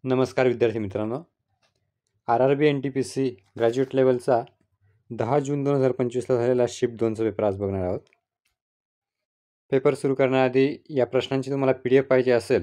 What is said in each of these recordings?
नमस्कार विद्यार्थी मित्रांनो, RRB NTPC ग्रॅज्युएट लेवलचा 10 जून 2025ला झालेला शिफ्ट 2चा पेपर आज बघणार आहोत. पेपर सुरू करण्याआधी या प्रश्नांची तुम्हाला PDF पाहिजे असेल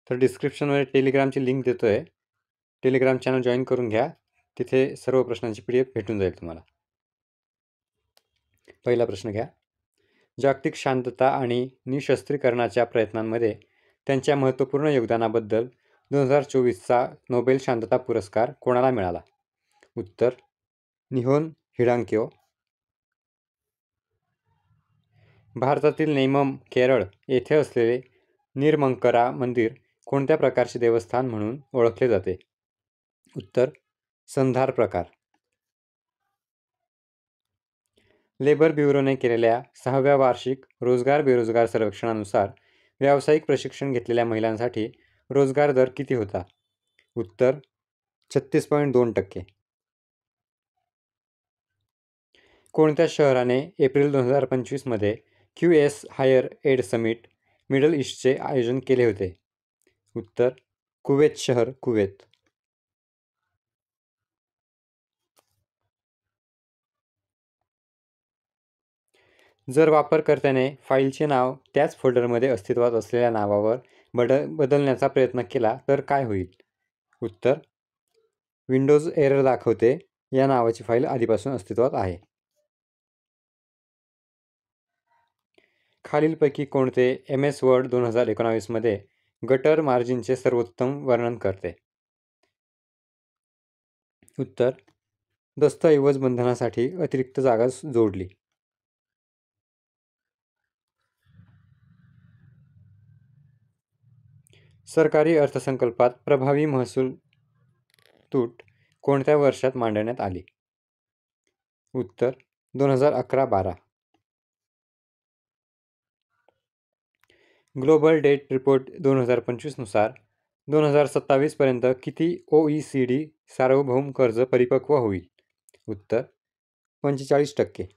तर डिस्क्रिप्शनमध्ये टेलिग्रामची लिंक देतो आहे. टेलिग्राम चॅनल जॉईन करून घ्या. तिथे सर्व प्रश्नांची PDF भेटून जाईल तुम्हाला. पहिला प्रश्न घ्या. जागतिक शांतता आणि निशस्त्रीकरणाच्या प्रयत्नांमध्ये त्यांच्या महत्त्वपूर्ण योगदानाबद्दल 2024चा नोबेल शांतता पुरस्कार कोणाला मिळाला? उत्तर निहोन हिडांक्यो. भारतातील नेमम केरळ येथे असलेले निर्मंकरा मंदिर कोणत्या प्रकारचे देवस्थान म्हणून ओळखले जाते? उत्तर संधार प्रकार. लेबर ब्युरोने केलेल्या 6व्या वार्षिक रोजगार बेरोजगार सर्वेक्षणानुसार व्यावसायिक प्रशिक्षण घेतलेल्या महिलांसाठी रोजगार दर किती होता? उत्तर 36.2%. कोणत्या शहराने एप्रिल 2025मध्ये QS higher ed summit middle ईस्टचे आयोजन केले होते? उत्तर कुवेत शहर, कुवेत. जर वापरकर्त्याने फाईलचे नाव त्याच फोल्डरमध्ये अस्तित्वात असलेल्या नावावर बदलण्याचा प्रयत्न केला तर काय होईल? उत्तर विंडोज एरर दाखवते, या नावाची फाईल आधीपासून अस्तित्वात आहे. खालीलपैकी कोणते MS वर्ड 2019मध्ये गटर मार्जिनचे सर्वोत्तम वर्णन करते? उत्तर दस्तऐवज बंधनासाठी अतिरिक्त जागा जोडली. सरकारी अर्थसंकल्पात प्रभावी महसूल तूट कोणत्या वर्षात मांडण्यात आली? उत्तर 2011-12. ग्लोबल डेट रिपोर्ट 2025 नुसार 2027 पर्यंत किती OECD सार्वभौम कर्ज परिपक्व होईल? उत्तर 45%.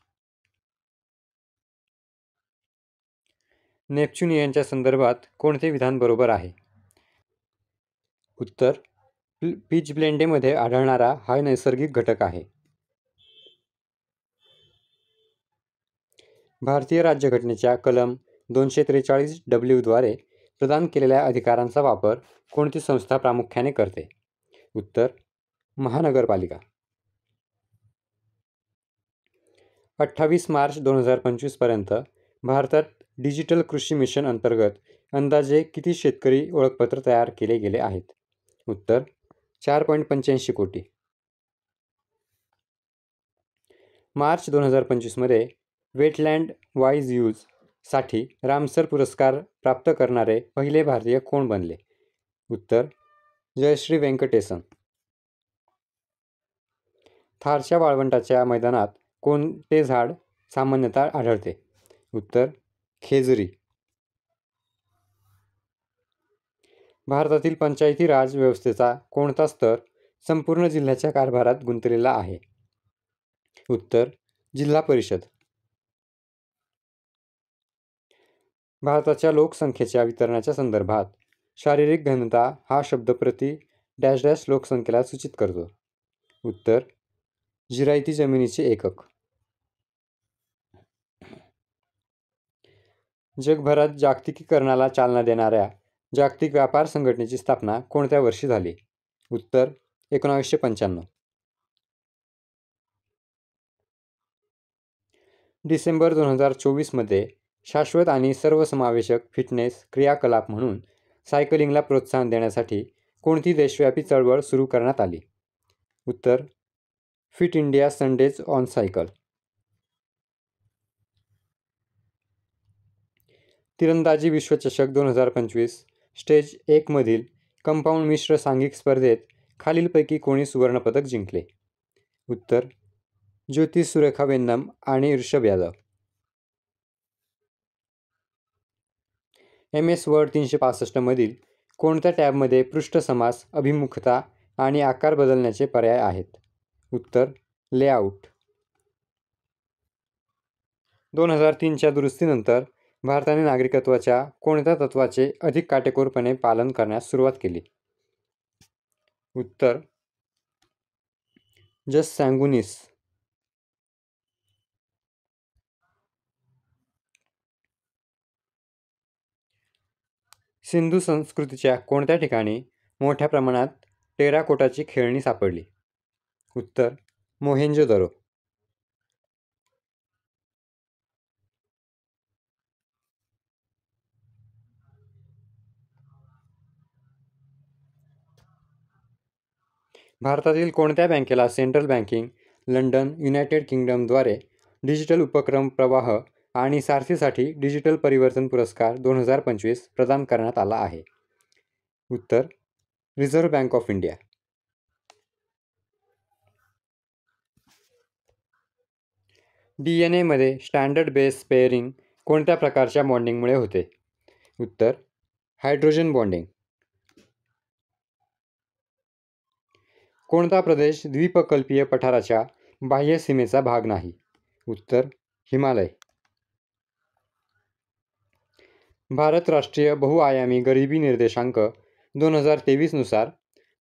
नेप्च्युनियनच्या संदर्भात कोणते विधान बरोबर आहे? उत्तर पीच ब्लेंडेमध्ये आढळणारा हा नैसर्गिक घटक आहे. भारतीय राज्यघटनेच्या कलम 243W द्वारे प्रदान केलेल्या अधिकारांचा वापर कोणती संस्था प्रामुख्याने करते? उत्तर महानगरपालिका. 28 मार्च 2025 पर्यंत भारतात डिजिटल कृषी मिशन अंतर्गत अंदाजे किती शेतकरी ओळखपत्र तयार केले गेले आहेत? उत्तर 4.85 कोटी. मार्च 2025मध्ये वेटलँड वाईज यूज साठी रामसर पुरस्कार प्राप्त करणारे पहिले भारतीय कोण बनले? उत्तर जयश्री वेंकटेसन. थारच्या वाळवंटाच्या मैदानात कोणते झाड सामान्यतः आढळते? उत्तर खेजरी. भारतातील पंचायती राज व्यवस्थेचा कोणता स्तर संपूर्ण जिल्ह्याच्या कारभारात गुंतलेला आहे? उत्तर जिल्हा परिषद. भारताच्या लोकसंख्येच्या वितरणाच्या संदर्भात शारीरिक घनता हा शब्द प्रति डॅश डॅश लोकसंख्येला सूचित करतो? उत्तर जिरायती जमिनीचे एकक. जगभरात जागतिकीकरणाला चालना देणाऱ्या जागतिक व्यापार संघटनेची स्थापना कोणत्या वर्षी झाली? उत्तर 1995. डिसेंबर 2024मध्ये शाश्वत आणि सर्वसमावेशक फिटनेस क्रियाकलाप म्हणून सायकलिंगला प्रोत्साहन देण्यासाठी कोणती देशव्यापी चळवळ सुरू करण्यात आली? उत्तर fit India Sundays on cycle. तिरंदाजी विश्वचषक 2025 स्टेज 1 मधील कंपाऊंड मिश्र सांघिक स्पर्धेत खालीलपैकी कोणी सुवर्णपदक जिंकले? उत्तर ज्योती सुरेखा वेन्नम आणि ऋषभ यादव. MS वर्ड 365 मधील कोणत्या टॅबमध्ये पृष्ठ समास, अभिमुखता आणि आकार बदलण्याचे पर्याय आहेत? उत्तर लेआउट. 2003च्या दुरुस्तीनंतर भारताने नागरिकत्वाच्या कोणत्या तत्त्वाचे अधिक काटेकोरपणे पालन करण्यास सुरुवात केली? उत्तर जस सांगुनिस. सिंधू संस्कृतीच्या कोणत्या ठिकाणी मोठ्या प्रमाणात टेराकोटाची खेळणी सापडली? उत्तर मोहेंजोदरो. भारतातील कोणत्या बँकेला सेंट्रल बँकिंग लंडन युनायटेड किंगडमद्वारे डिजिटल उपक्रम प्रवाह आणि सारथीसाठी डिजिटल परिवर्तन पुरस्कार 2025 प्रदान करण्यात आला आहे? उत्तर reserve bank of India. DNA मध्ये स्टँडर्ड बेस पेअरिंग कोणत्या प्रकारच्या बॉन्डिंगमुळे होते? उत्तर हायड्रोजन बॉन्डिंग. कोणता प्रदेश द्वीपकल्पीय पठाराच्या बाह्य सीमेचा भाग नाही? उत्तर हिमालय. भारत राष्ट्रीय बहुआयामी गरिबी निर्देशांक 2023 नुसार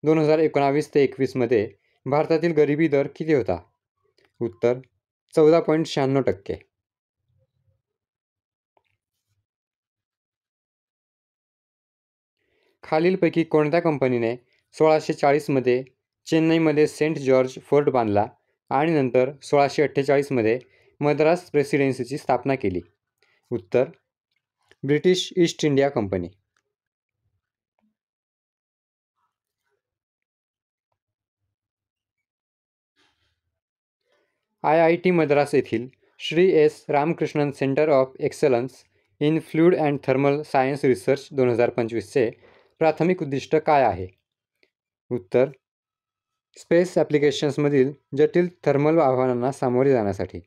2019 ते 21 मध्ये भारतातील गरिबी दर किती होता? उत्तर 14.96%. खालीलपैकी कोणत्या कंपनीने 1640 मध्ये चेन्नईमध्ये सेंट जॉर्ज फोर्ट बांधला आणि नंतर 1648 मध्ये मद्रास प्रेसिडेन्सीची स्थापना केली? उत्तर British East India Company. IIT Madras येथील Shri S Ramakrishnan centre of excellence in fluid and thermal science research 2025चे प्राथमिक उद्दिष्ट काय आहे? उत्तर स्पेस ॲप्लिकेशन्समधील जटिल थर्मल आव्हानांना सामोरे जाण्यासाठी.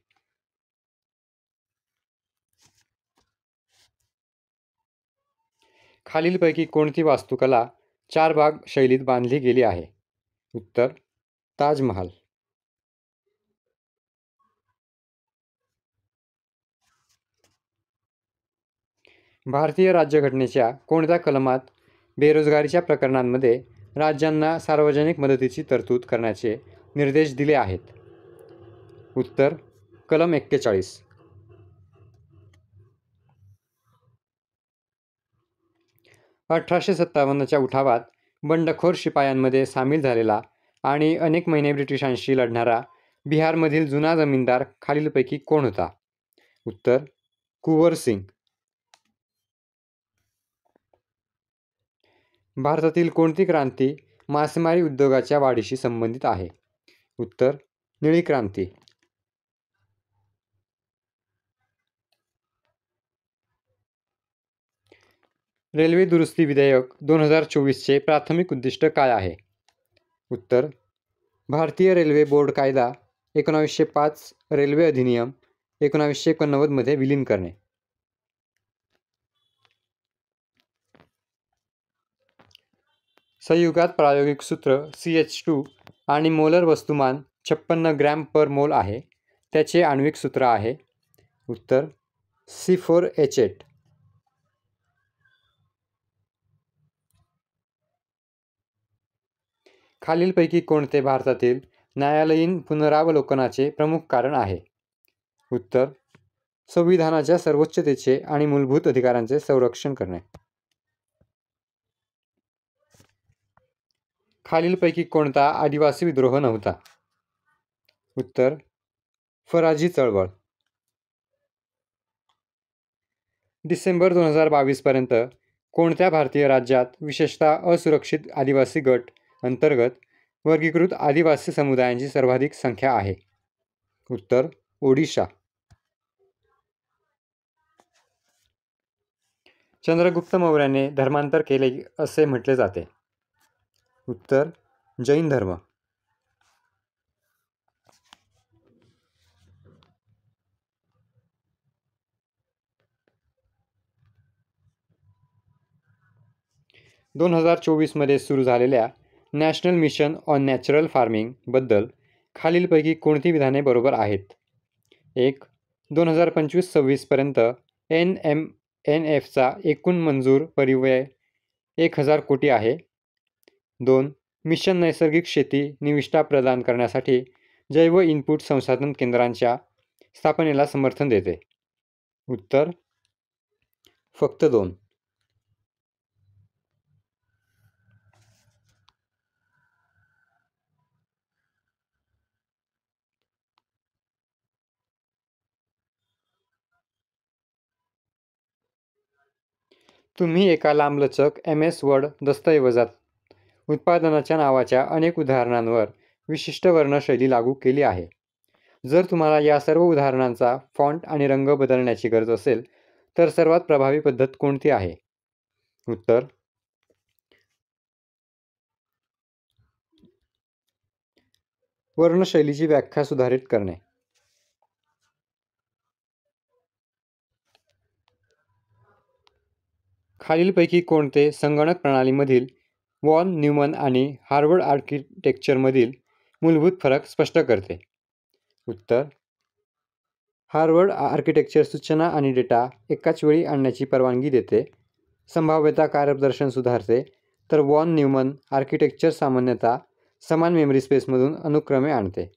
खालीलपैकी कोणती वास्तुकला 4 भाग शैलीत बांधली गेली आहे? उत्तर ताजमहाल. भारतीय राज्यघटनेच्या कोणत्या कलमात बेरोजगारीच्या प्रकरणांमध्ये राज्यांना सार्वजनिक मदतीची तरतूद करण्याचे निर्देश दिले आहेत? उत्तर कलम 41. 1857च्या उठावात बंडखोर शिपायांमध्ये सामील झालेला आणि अनेक महिने ब्रिटिशांशी लढणारा बिहारमधील जुना जमीनदार खालीलपैकी कोण होता? उत्तर कुंवर सिंग. भारतातील कोणती क्रांती मासेमारी उद्योगाच्या वाढीशी संबंधित आहे? उत्तर निळी क्रांती. रेल्वे दुरुस्ती विधेयक 2024चे प्राथमिक उद्दिष्ट काय आहे? उत्तर भारतीय रेल्वे बोर्ड कायदा 1905 रेल्वे अधिनियम 1989 मध्ये विलीन करणे. संयुगात प्रायोगिक सूत्र CH2 आणि मोलर वस्तुमान 56 ग्रॅम पर मोल आहे. त्याचे आण्विक सूत्र आहे? उत्तर C4H8. खालीलपैकी कोणते भारतातील न्यायालयीन पुनरावलोकनाचे प्रमुख कारण आहे? उत्तर संविधानाच्या सर्वोच्चतेचे आणि मूलभूत अधिकारांचे संरक्षण करणे. खालीलपैकी कोणता आदिवासी विद्रोह नव्हता? उत्तर फराजी चळवळ. डिसेंबर 2022 पर्यंत कोणत्या भारतीय राज्यात विशेषतः असुरक्षित आदिवासी गट अंतर्गत वर्गीकृत आदिवासी समुदायांची सर्वाधिक संख्या आहे? उत्तर ओडिशा. चंद्रगुप्त मौर्याने धर्मांतर केले असे म्हटले जाते? उत्तर जैन धर्म. दोन 2024 मध्ये सुरू झालेल्या national mission on natural farming बद्दल खालीलपैकी कोणती विधाने बरोबर आहेत? 1. 2025-26 पर्यंत NMNFचा एकूण मंजूर परिव्यय 1000 कोटी आहे. 2. मिशन नैसर्गिक शेती निविष्ठा प्रदान करण्यासाठी जैव इनपुट संसाधन केंद्रांच्या स्थापनेला समर्थन देते. उत्तर फक्त 2. तुम्ही एका लांबलचक MS वर्ड दस्तऐवजात उत्पादनाच्या नावाच्या अनेक उदाहरणांवर विशिष्ट वर्णशैली लागू केली आहे. जर तुम्हाला या सर्व उदाहरणांचा फॉन्ट आणि रंग बदलण्याची गरज असेल तर सर्वात प्रभावी पद्धत कोणती आहे? उत्तर वर्णशैलीची व्याख्या सुधारित करणे. खालीलपैकी कोणते संगणक प्रणालीमधील वॉन न्यूमन आणि हार्वर्ड आर्किटेक्चरमधील मूलभूत फरक स्पष्ट करते? उत्तर हार्वर्ड आर्किटेक्चर सूचना आणि डेटा एकाच वेळी आणण्याची परवानगी देते, संभाव्यता कार्यप्रदर्शन सुधारते, तर वॉन न्यूमन आर्किटेक्चर सामान्यतः समान मेमरी स्पेसमधून अनुक्रमे आणते.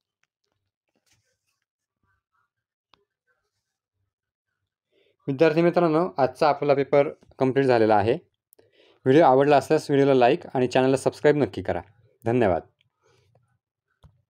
विद्यार्थी मित्रांनो, आजचा आपला पेपर कंप्लीट झालेला आहे. व्हिडिओ आवडला असल्यास व्हिडिओला लाईक आणि चॅनलला सबस्क्राईब नक्की करा. धन्यवाद.